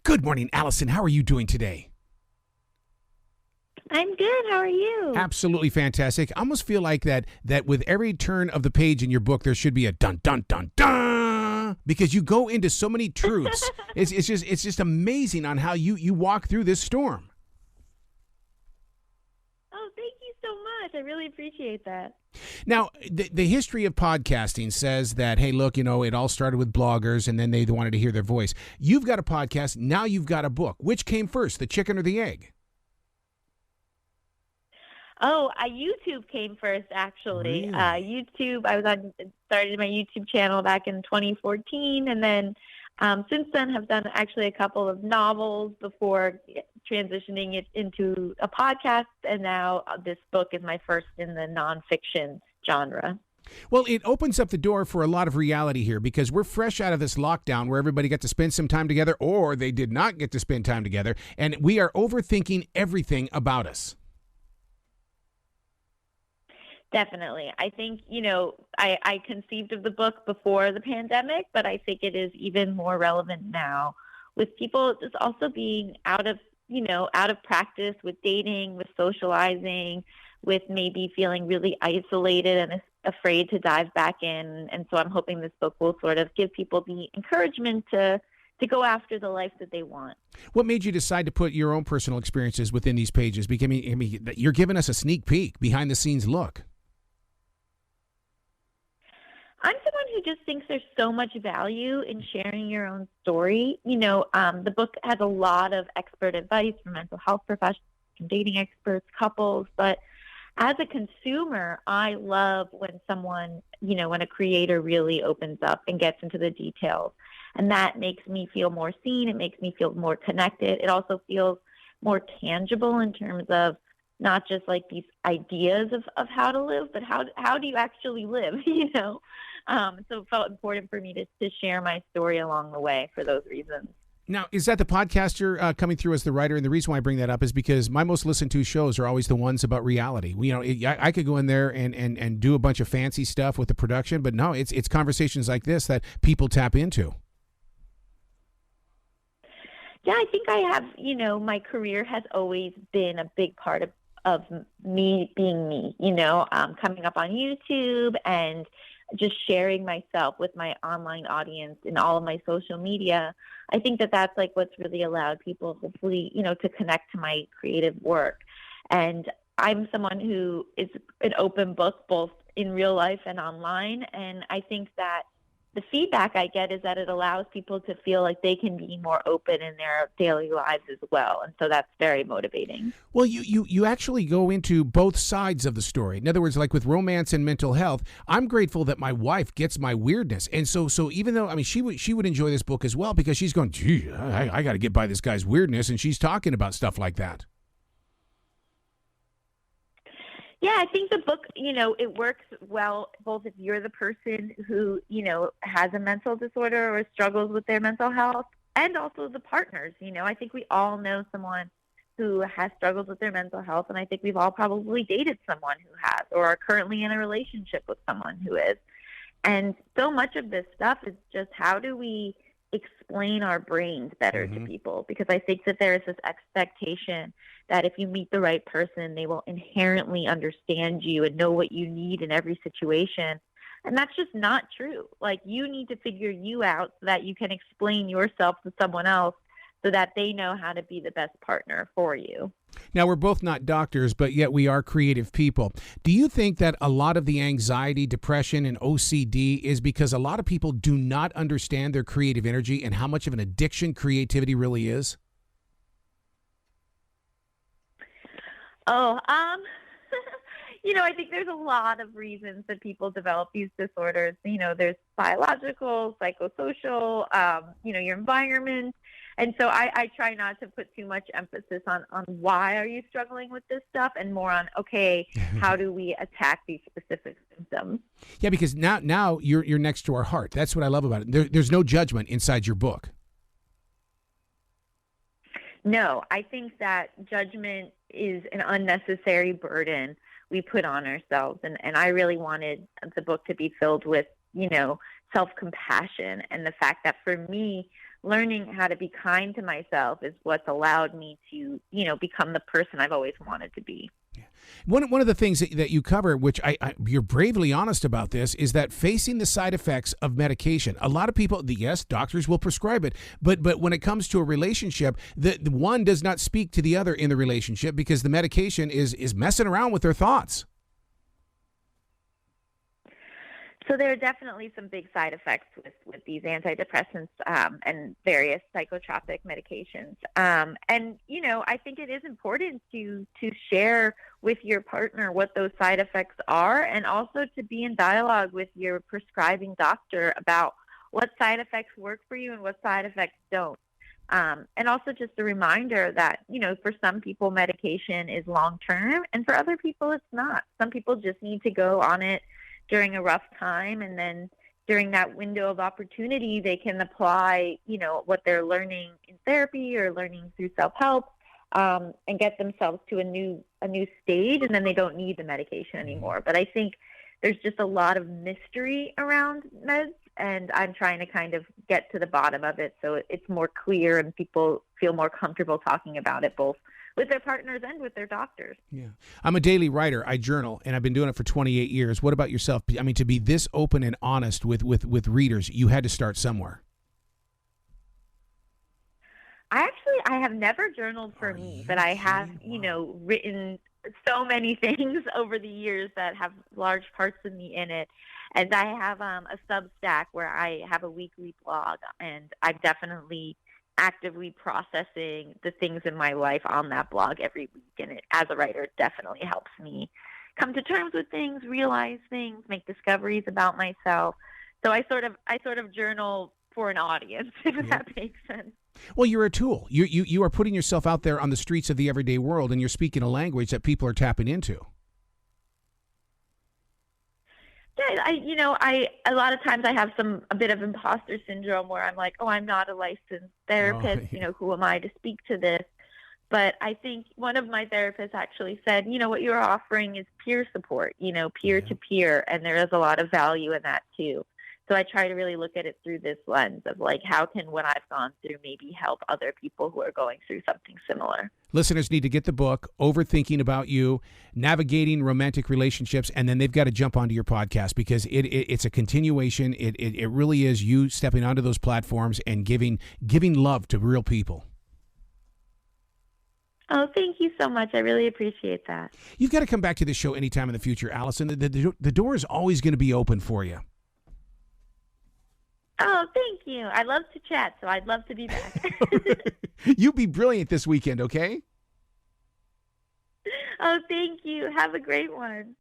Good morning, Allison. How are you doing today? I'm good. How are you? Absolutely fantastic. I almost feel like that with every turn of the page in your book, there should be a dun dun dun dun because you go into so many truths. It's just amazing on how you walk through this storm. Oh, thank you so much. I really appreciate that. Now, the history of podcasting says that, hey, look, it all started with bloggers and then they wanted to hear their voice. You've got a podcast. Now you've got a book. Which came first, the chicken or the egg? Oh, YouTube came first, actually. Really? YouTube, started my YouTube channel back in 2014, and then since then have done actually a couple of novels before transitioning it into a podcast, and now this book is my first in the nonfiction genre. Well, it opens up the door for a lot of reality here because we're fresh out of this lockdown where everybody got to spend some time together or they did not get to spend time together, and we are overthinking everything about us. Definitely. I think, I conceived of the book before the pandemic, but I think it is even more relevant now with people just also being out of practice with dating, with socializing, with maybe feeling really isolated and afraid to dive back in. And so I'm hoping this book will sort of give people the encouragement to go after the life that they want. What made you decide to put your own personal experiences within these pages? Because, I mean, you're giving us a sneak peek, behind the scenes look. I'm someone who just thinks there's so much value in sharing your own story. The book has a lot of expert advice from mental health professionals, from dating experts, couples. But as a consumer, I love when someone, when a creator really opens up and gets into the details. And that makes me feel more seen. It makes me feel more connected. It also feels more tangible in terms of not just like these ideas of how to live, but how do you actually live, So it felt important for me to share my story along the way for those reasons. Now, is that the podcaster coming through as the writer? And the reason why I bring that up is because my most listened to shows are always the ones about reality. I could go in there and do a bunch of fancy stuff with the production, but no, it's conversations like this that people tap into. Yeah, I think I have, my career has always been a big part of me being me, coming up on YouTube and just sharing myself with my online audience in all of my social media. I think that's like what's really allowed people, hopefully, to connect to my creative work. And I'm someone who is an open book, both in real life and online. And I think that the feedback I get is that it allows people to feel like they can be more open in their daily lives as well. And so that's very motivating. Well, you actually go into both sides of the story. In other words, like with romance and mental health, I'm grateful that my wife gets my weirdness. And so even though, I mean, she would enjoy this book as well because she's going, gee, I got to get by this guy's weirdness. And she's talking about stuff like that. Yeah, I think the book, it works well both if you're the person who, has a mental disorder or struggles with their mental health, and also the partners. I think we all know someone who has struggles with their mental health, and I think we've all probably dated someone who has or are currently in a relationship with someone who is. And so much of this stuff is just how do we explain our brains better to people, because I think that there is this expectation that if you meet the right person, they will inherently understand you and know what you need in every situation. And that's just not true. Like, you need to figure you out so that you can explain yourself to someone else so that they know how to be the best partner for you. Now, we're both not doctors, but yet we are creative people. Do you think that a lot of the anxiety, depression, and OCD is because a lot of people do not understand their creative energy and how much of an addiction creativity really is? I think there's a lot of reasons that people develop these disorders. There's biological, psychosocial, your environment. And so I try not to put too much emphasis on why are you struggling with this stuff and more on, okay, how do we attack these specific symptoms? Yeah, because now you're next to our heart. That's what I love about it. There's no judgment inside your book. No, I think that judgment is an unnecessary burden we put on ourselves. And I really wanted the book to be filled with, self-compassion, and the fact that for me, learning how to be kind to myself is what's allowed me to, become the person I've always wanted to be. One of the things that you cover, which you're bravely honest about this, is that facing the side effects of medication. A lot of people, yes, doctors will prescribe it, but when it comes to a relationship, the one does not speak to the other in the relationship because the medication is messing around with their thoughts. So there are definitely some big side effects with these antidepressants and various psychotropic medications. I think it is important to share with your partner what those side effects are, and also to be in dialogue with your prescribing doctor about what side effects work for you and what side effects don't. And also just a reminder that, for some people medication is long-term, and for other people it's not. Some people just need to go on it during a rough time, and then during that window of opportunity, they can apply, what they're learning in therapy or learning through self-help, and get themselves to a new stage, and then they don't need the medication anymore. But I think there's just a lot of mystery around meds, and I'm trying to kind of get to the bottom of it so it's more clear and people feel more comfortable talking about it, both with their partners and with their doctors. Yeah. I'm a daily writer. I journal, and I've been doing it for 28 years. What about yourself? I mean, to be this open and honest with readers, you had to start somewhere. I have never journaled for me, but I have, written so many things over the years that have large parts of me in it. And I have a Substack where I have a weekly blog, and I'm definitely actively processing the things in my life on that blog every week. And as a writer, it definitely helps me come to terms with things, realize things, make discoveries about myself. So I sort of journal for an audience, if that makes sense. Well, you're a tool. You are putting yourself out there on the streets of the everyday world, and you're speaking a language that people are tapping into. Yeah, a lot of times I have a bit of imposter syndrome where I'm like, oh, I'm not a licensed therapist. Who am I to speak to this? But I think one of my therapists actually said, what you're offering is peer support, peer to peer, and there is a lot of value in that too. So I try to really look at it through this lens of like, how can what I've gone through maybe help other people who are going through something similar? Listeners need to get the book, Overthinking About You, Navigating Romantic Relationships, and then they've got to jump onto your podcast because it's a continuation. It really is you stepping onto those platforms and giving love to real people. Oh, thank you so much. I really appreciate that. You've got to come back to this show anytime in the future, Allison. The door is always going to be open for you. Oh, thank you. I love to chat, so I'd love to be back. You be brilliant this weekend, okay? Oh, thank you. Have a great one.